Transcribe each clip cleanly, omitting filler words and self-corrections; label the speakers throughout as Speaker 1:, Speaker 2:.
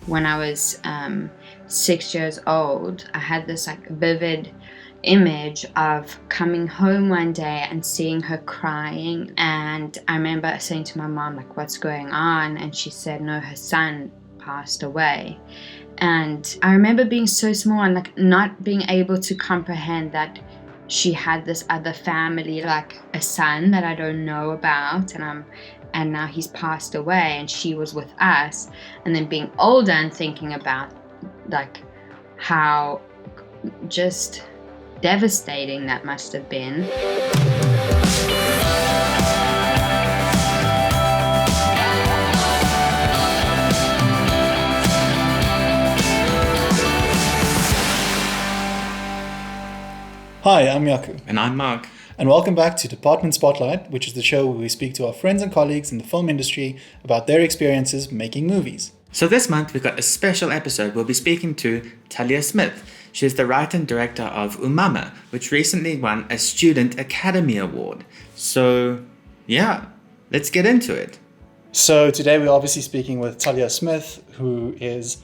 Speaker 1: when I was 6 years old, I had this like vivid image of coming home one day and seeing her crying. And I remember saying to my mom, like, what's going on? And she said, no, her son passed away. And I remember being so small and like not being able to comprehend that she had this other family, like a son that I don't know about, and now he's passed away and she was with us. And then being older and thinking about like how just devastating that must have been.
Speaker 2: Hi, I'm Yaku.
Speaker 3: And I'm Mark.
Speaker 2: And welcome back to Department Spotlight, which is the show where we speak to our friends and colleagues in the film industry about their experiences making movies.
Speaker 3: So this month we've got a special episode. We'll be speaking to Talia Smith. She's the writer and director of Umama, which recently won a Student Academy Award. So, yeah, let's get into it.
Speaker 2: So today we're obviously speaking with Talia Smith, who is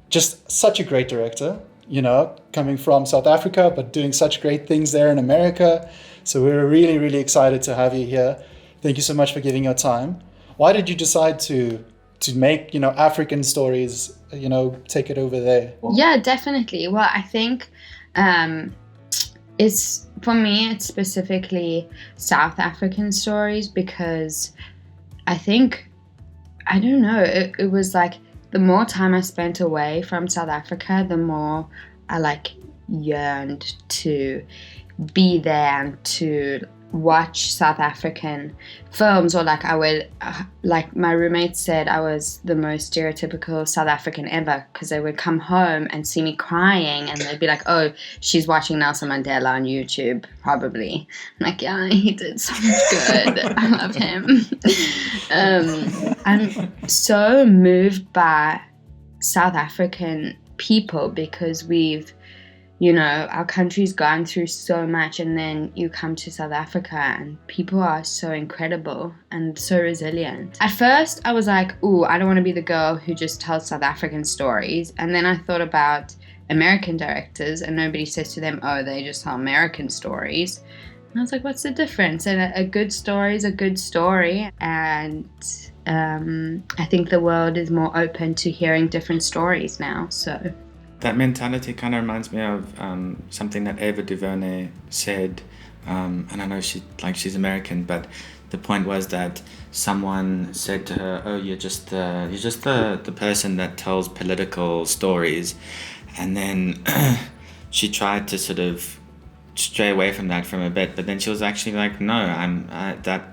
Speaker 2: just such a great director, you know, coming from South Africa, but doing such great things there in America. So we're really, really excited to have you here. Thank you so much for giving your time. Why did you decide to make, African stories, take it over there?
Speaker 1: Yeah, definitely. Well, I think it's specifically South African stories because I think, I don't know, it was like the more time I spent away from South Africa, the more I yearned to be there and to watch South African films, or I would, my roommate said I was the most stereotypical South African ever, because they would come home and see me crying and they'd be like, oh, she's watching Nelson Mandela on YouTube, probably. I'm like, yeah, he did so much good. I love him. I'm so moved by South African people because we've, our country's gone through so much, and then you come to South Africa and people are so incredible and so resilient. At first, I was like, ooh, I don't want to be the girl who just tells South African stories. And then I thought about American directors, and nobody says to them, oh, they just tell American stories. And I was like, what's the difference? And a good story is a good story. And I think the world is more open to hearing different stories now, so...
Speaker 3: That mentality kind of reminds me of something that Ava DuVernay said, and I know she's American, but the point was that someone said to her, "Oh, you're just the person that tells political stories," and then she tried to sort of stray away from that from a bit, but then she was actually like, "No,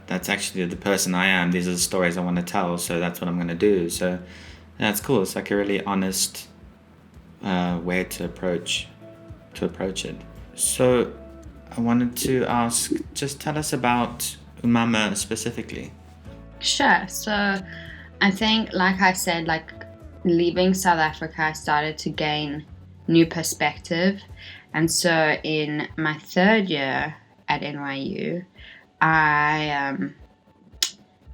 Speaker 3: that's actually the person I am. These are the stories I want to tell, so that's what I'm going to do." So that's cool. It's like a really honest way to approach it. So I wanted to ask, just tell us about Umama specifically.
Speaker 1: Sure. So I think, like I said, leaving South Africa, I started to gain new perspective. And so in my third year at NYU, I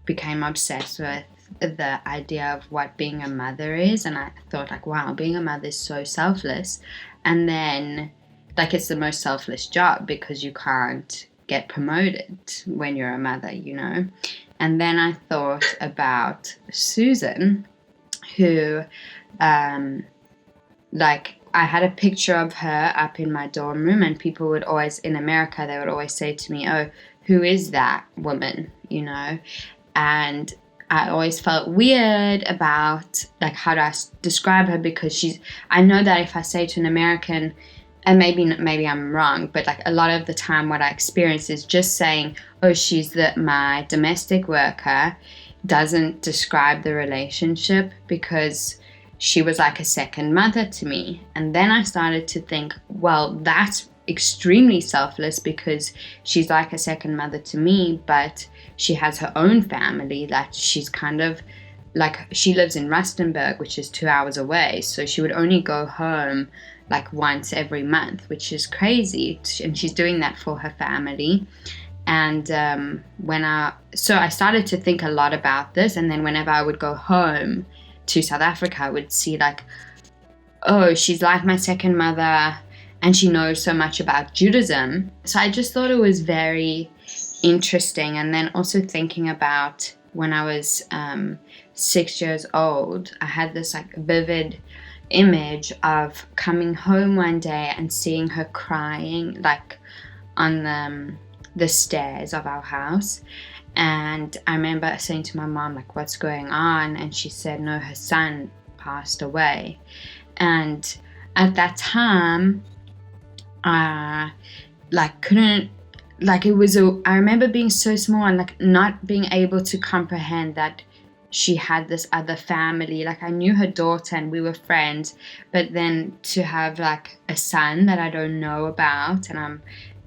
Speaker 1: became obsessed with the idea of what being a mother is, and I thought wow, being a mother is so selfless. And then it's the most selfless job because you can't get promoted when you're a mother, And then I thought about Susan, who I had a picture of her up in my dorm room, and people would always, in America, they would always say to me, oh, who is that woman, And I always felt weird about how do I describe her, because I know that if I say to an American, and maybe I'm wrong, but a lot of the time what I experience is just saying, oh, she's my domestic worker, doesn't describe the relationship, because she was like a second mother to me. And then I started to think, well, that's extremely selfless, because she's like a second mother to me, but she has her own family that she's kind of she lives in Rustenburg, which is 2 hours away, so she would only go home once every month, which is crazy, and she's doing that for her family. And so I started to think a lot about this, and then whenever I would go home to South Africa, I would see like, oh, she's like my second mother and she knows so much about Judaism. So I just thought it was very interesting. And then also thinking about when I was 6 years old, I had this like vivid image of coming home one day and seeing her crying like on the stairs of our house. And I remember saying to my mom, like, what's going on? And she said, no, her son passed away. And at that time, I remember being so small and like not being able to comprehend that she had this other family. Like I knew her daughter and we were friends, but then to have like a son that I don't know about,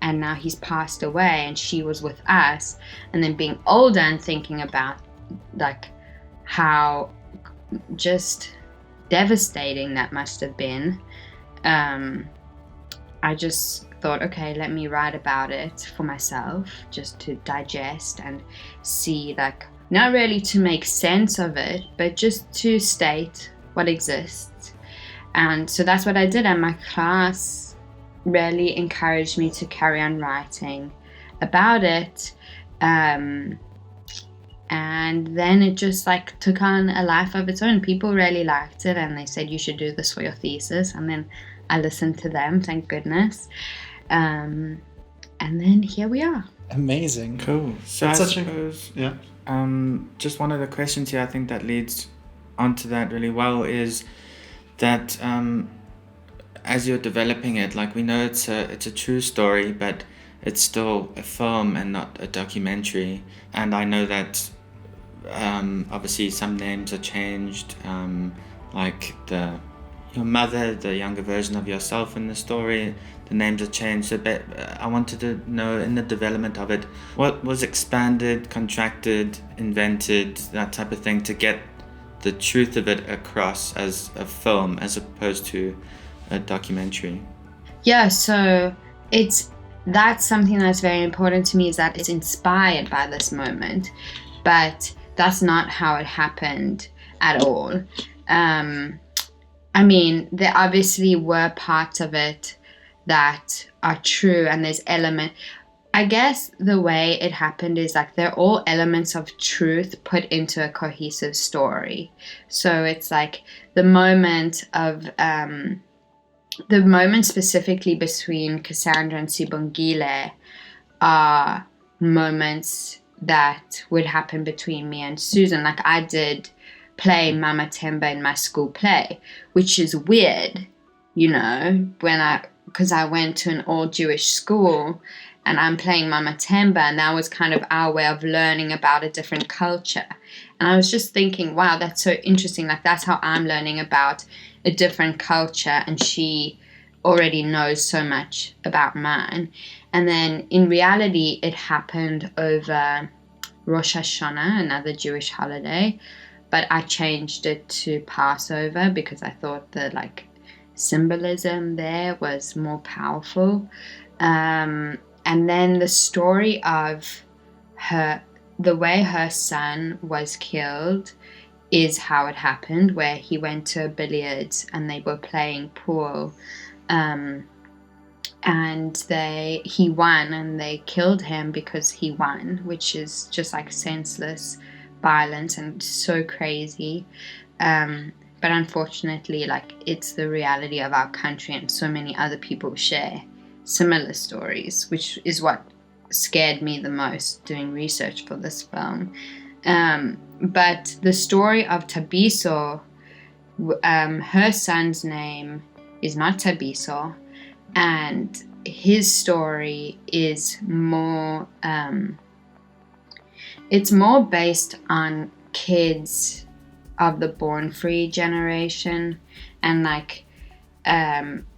Speaker 1: and now he's passed away and she was with us, and then being older and thinking about like how just devastating that must have been. I just thought, okay, let me write about it for myself, just to digest and see, like, not really to make sense of it, but just to state what exists. And so that's what I did, and my class really encouraged me to carry on writing about it. And then it just like took on a life of its own. People really liked it and they said you should do this for your thesis, and then I listened to them, thank goodness. And then here we are.
Speaker 2: Amazing.
Speaker 3: Cool. So
Speaker 2: That's
Speaker 3: I
Speaker 2: such a-
Speaker 3: suppose
Speaker 2: Yeah.
Speaker 3: just one of the questions here, I think that leads onto that really well, is that as you're developing it, like we know it's a true story, but it's still a film and not a documentary. And I know that obviously some names are changed, like your mother, the younger version of yourself in the story, the names are changed. So I wanted to know, in the development of it, what was expanded, contracted, invented, that type of thing, to get the truth of it across as a film as opposed to a documentary.
Speaker 1: Yeah, so that's something that's very important to me, is that it's inspired by this moment, but that's not how it happened at all. I mean, there obviously were parts of it that are true, and there's I guess the way it happened is like they're all elements of truth put into a cohesive story. So it's like the moment specifically between Cassandra and Sibongile are moments that would happen between me and Susan. Like I did play Mama Temba in my school play, which is weird, you know, because I went to an all Jewish school and I'm playing Mama Temba, and that was kind of our way of learning about a different culture. And I was just thinking, wow, that's so interesting. Like that's how I'm learning about a different culture, and she already knows so much about mine. And then in reality, it happened over Rosh Hashanah, another Jewish holiday, but I changed it to Passover because I thought the like symbolism there was more powerful. And then the story of the way her son was killed is how it happened, where he went to a billiards and they were playing pool, and he won and they killed him because he won, which is just like senseless violence and so crazy. But unfortunately, like it's the reality of our country, and so many other people share similar stories, which is what scared me the most doing research for this film. But the story of Tabiso, her son's name is not Tabiso, and his story is more, it's more based on kids of the born free generation. And like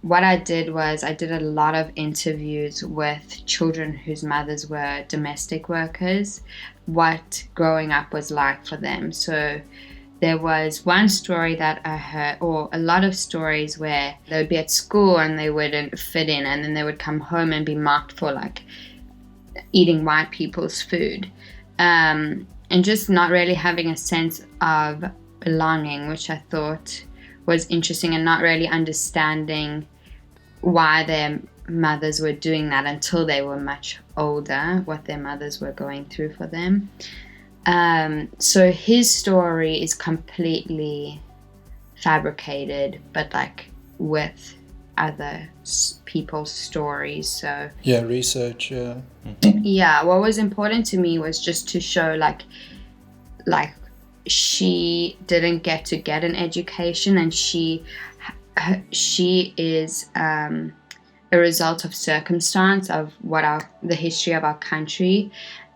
Speaker 1: what I did was I did a lot of interviews with children whose mothers were domestic workers, what growing up was like for them. So there was one story that I heard, or a lot of stories, where they would be at school and they wouldn't fit in, and then they would come home and be mocked for like eating white people's food, and just not really having a sense of belonging, which I thought was interesting, and not really understanding why their mothers were doing that until they were much older, what their mothers were going through for them. So his story is completely fabricated, but like with other people's stories. So
Speaker 2: research.
Speaker 1: What was important to me was just to show like she didn't get an education, and she is a result of circumstance of the history of our country,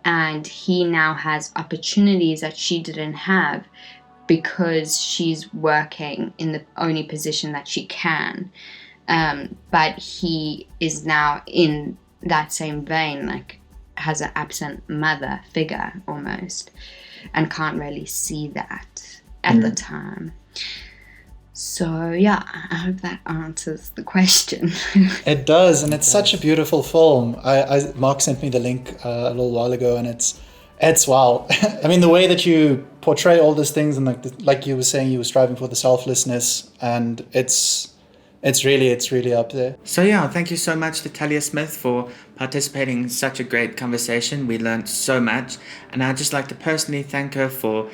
Speaker 1: and he now has opportunities that she didn't have because she's working in the only position that she can. But he is now in that same vein, like has an absent mother figure almost, and can't really see that at the time. So yeah, I hope that answers the question.
Speaker 2: It does, and it's such a beautiful film. Mark sent me the link a little while ago, and it's wow. I mean, the way that you portray all these things, and like you were saying, you were striving for the selflessness, and it's really up there.
Speaker 3: So yeah, thank you so much to Talia Smith for participating in such a great conversation. We learned so much, and I'd just like to personally thank her for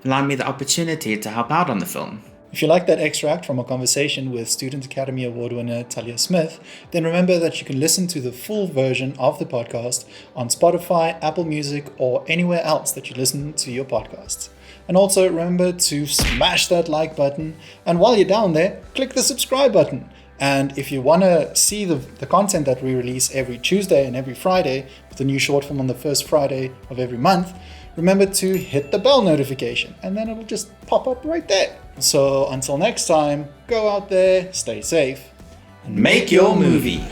Speaker 3: allowing me the opportunity to help out on the film.
Speaker 2: If you like that extract from our conversation with Student Academy Award winner Talia Smith, then remember that you can listen to the full version of the podcast on Spotify, Apple Music, or anywhere else that you listen to your podcasts. And also remember to smash that like button, and while you're down there, click the subscribe button. And if you want to see the content that we release every Tuesday and every Friday, with a new short film on the first Friday of every month, remember to hit the bell notification, and then it'll just pop up right there. So until next time, go out there, stay safe,
Speaker 3: and make your movie.